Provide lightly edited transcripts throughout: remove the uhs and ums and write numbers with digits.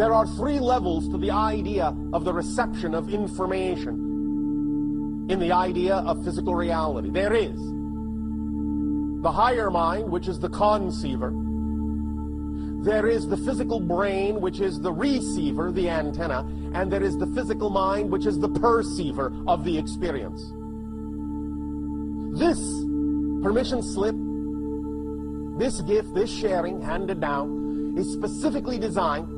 There are three levels to the idea of the reception of information in the idea of physical reality. There is the higher mind, which is the conceiver. There is the physical brain, which is the receiver, the antenna, and there is the physical mind, which is the perceiver of the experience. This permission slip, this gift, this sharing handed down, is specifically designed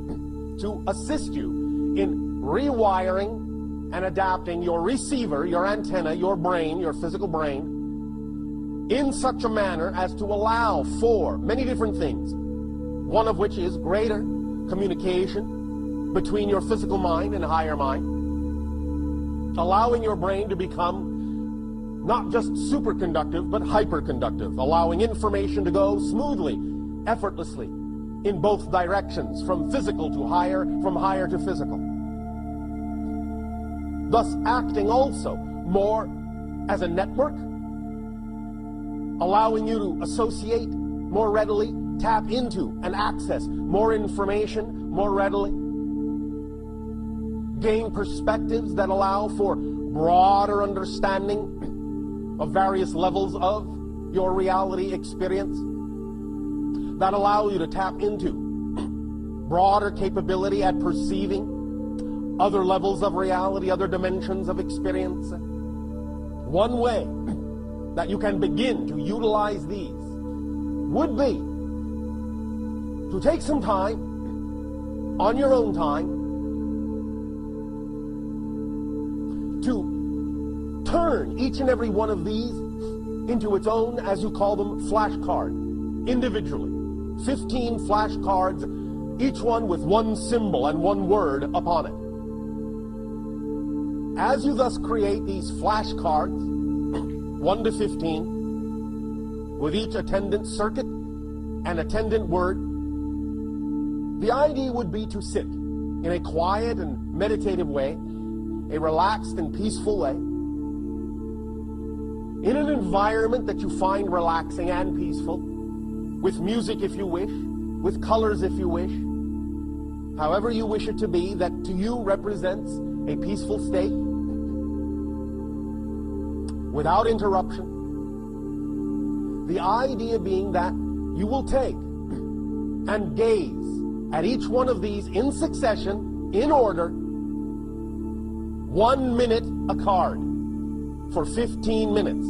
to assist you in rewiring and adapting your receiver, your antenna, your brain, your physical brain, in such a manner as to allow for many different things, one of which is greater communication between your physical mind and higher mind, allowing your brain to become not just superconductive, but hyperconductive, allowing information to go smoothly, effortlessly, in both directions, from physical to higher, from higher to physical. Thus acting also more as a network, allowing you to associate more readily, tap into and access more information more readily, gain perspectives that allow for broader understanding of various levels of your reality experience, that allow you to tap into broader capability at perceiving other levels of reality, other dimensions of experience. One way that you can begin to utilize these would be to take some time, on your own time, to turn each and every one of these into its own, as you call them, flashcard, individually. 15 flashcards, each one with one symbol and one word upon it. As you thus create these flashcards, 1 to 15, with each attendant circuit and attendant word, the idea would be to sit in a quiet and meditative way, a relaxed and peaceful way, in an environment that you find relaxing and peaceful, with music if you wish, with colors if you wish, however you wish it to be, that to you represents a peaceful state, without interruption. The idea being that you will take and gaze at each one of these in succession, in order, 1 minute a card for 15 minutes.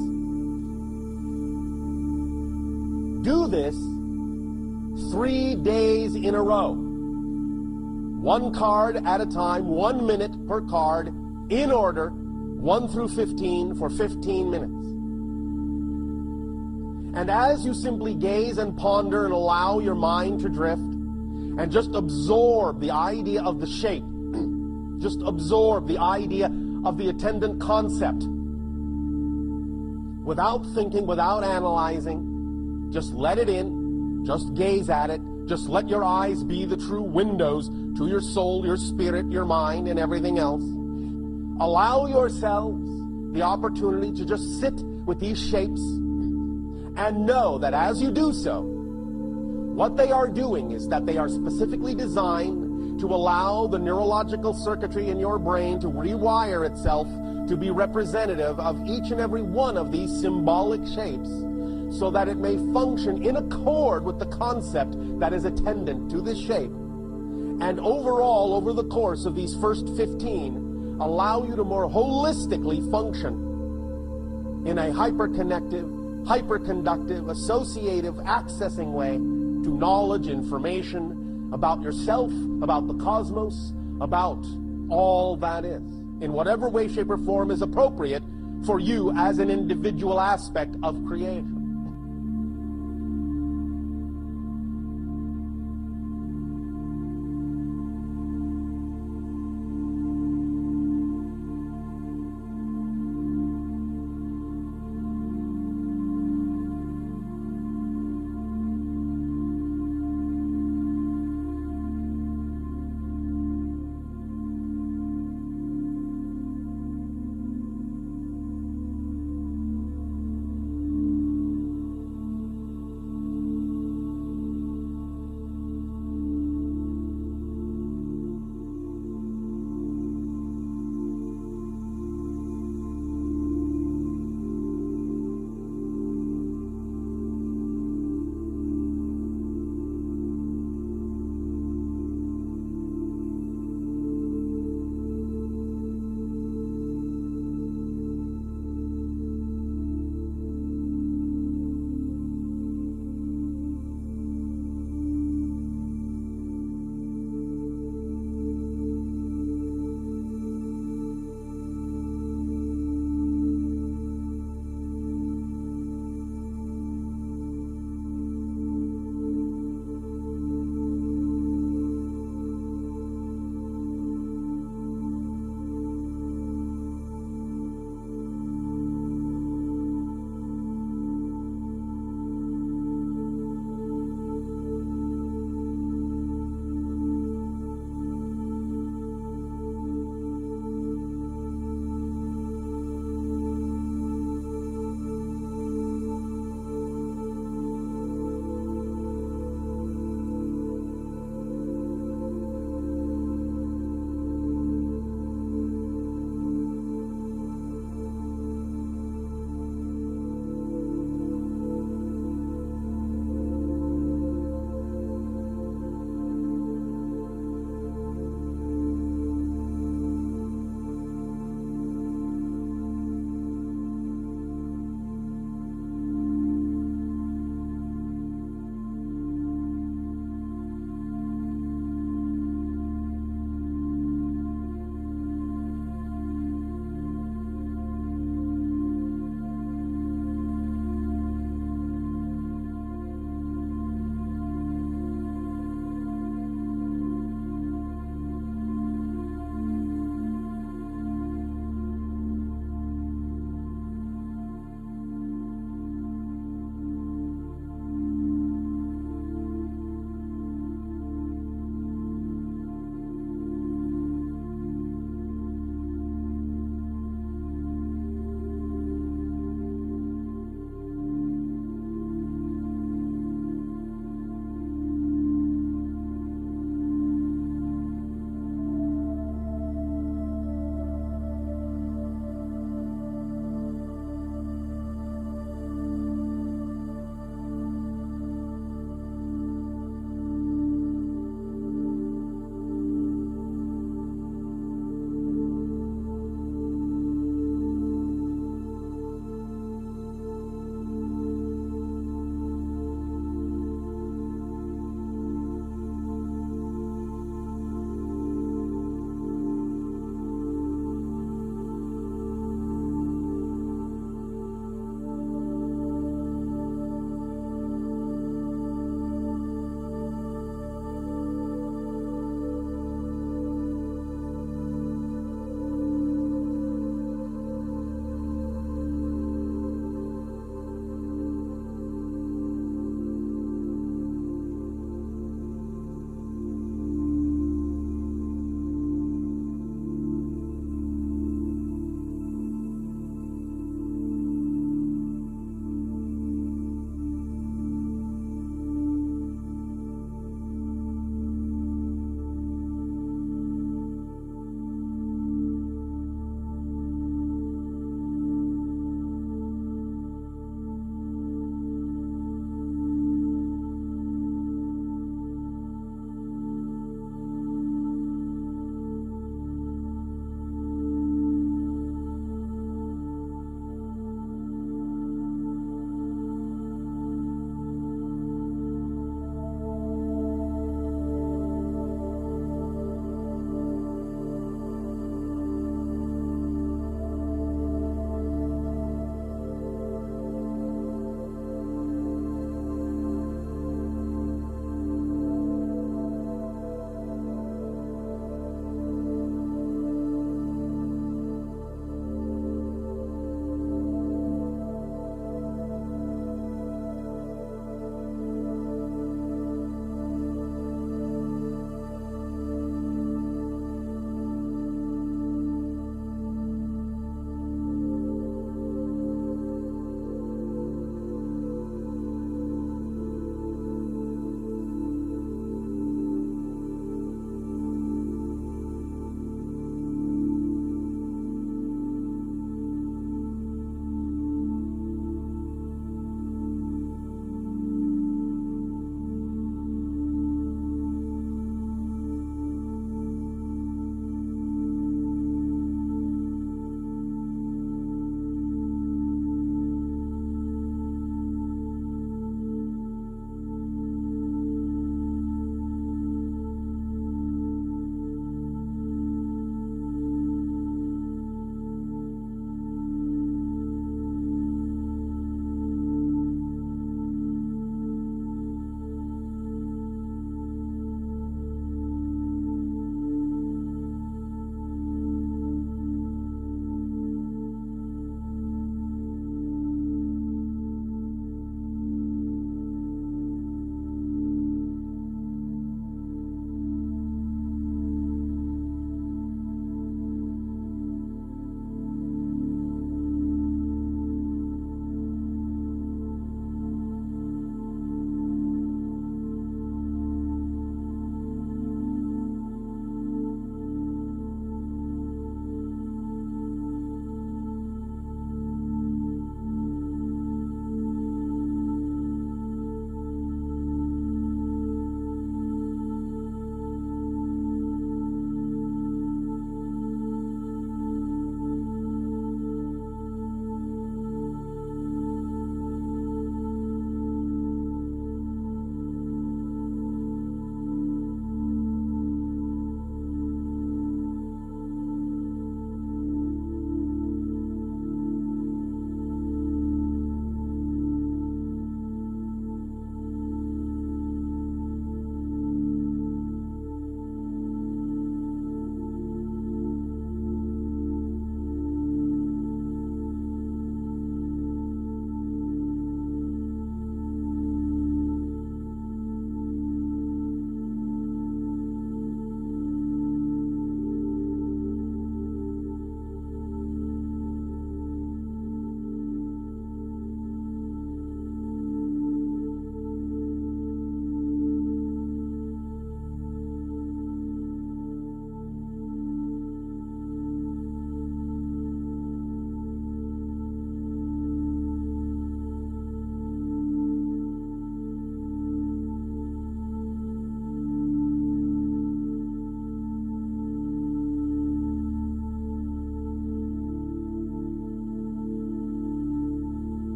Do this 3 days in a row. One card at a time, 1 minute per card, in order, 1 through 15 for 15 minutes. And as you simply gaze and ponder and allow your mind to drift, and just absorb the idea of the shape, just absorb the idea of the attendant concept, without thinking, without analyzing, just let it in, just gaze at it, just let your eyes be the true windows to your soul, your spirit, your mind, and everything else. Allow yourselves the opportunity to just sit with these shapes and know that as you do so, what they are doing is that they are specifically designed to allow the neurological circuitry in your brain to rewire itself to be representative of each and every one of these symbolic shapes, so that it may function in accord with the concept that is attendant to this shape. And overall, over the course of these first 15, allow you to more holistically function in a hyperconnective, hyperconductive, associative, accessing way to knowledge, information about yourself, about the cosmos, about all that is, in whatever way, shape, or form is appropriate for you as an individual aspect of creation.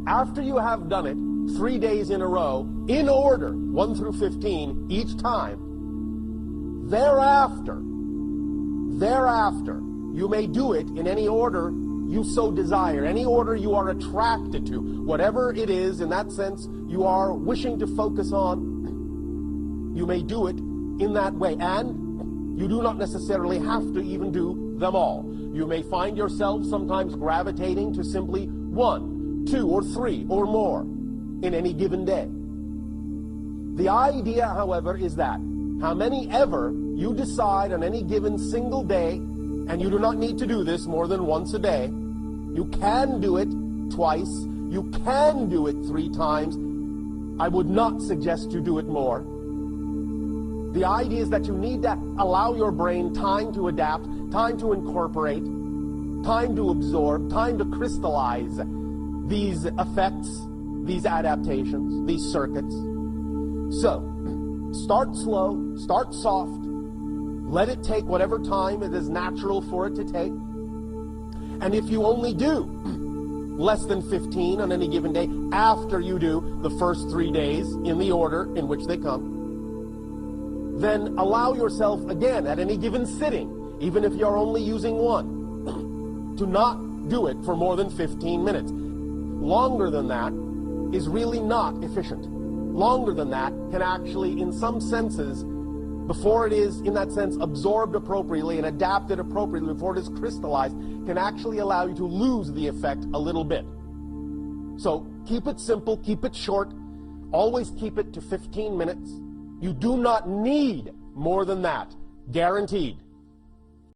After you have done it 3 days in a row, in order, 1 through 15, each time, thereafter, you may do it in any order you so desire, any order you are attracted to, whatever it is, in that sense, you are wishing to focus on, you may do it in that way. And you do not necessarily have to even do them all. You may find yourself sometimes gravitating to simply 1, 2, or 3, or more in any given day. The idea, however, is that how many ever you decide on any given single day, and you do not need to do this more than once a day, you can do it twice, you can do it 3 times. I would not suggest you do it more. The idea is that you need to allow your brain time to adapt, time to incorporate, time to absorb, time to crystallize these effects, these adaptations, these circuits. So, start slow, start soft, let it take whatever time it is natural for it to take. And if you only do less than 15 on any given day, after you do the first 3 days in the order in which they come, then allow yourself again at any given sitting, even if you're only using 1, to not do it for more than 15 minutes. Longer than that is really not efficient. Longer than that can actually, in some senses, before it is, in that sense, absorbed appropriately and adapted appropriately, before it is crystallized, can actually allow you to lose the effect a little bit. So keep it simple, keep it short, always keep it to 15 minutes. You do not need more than that, guaranteed.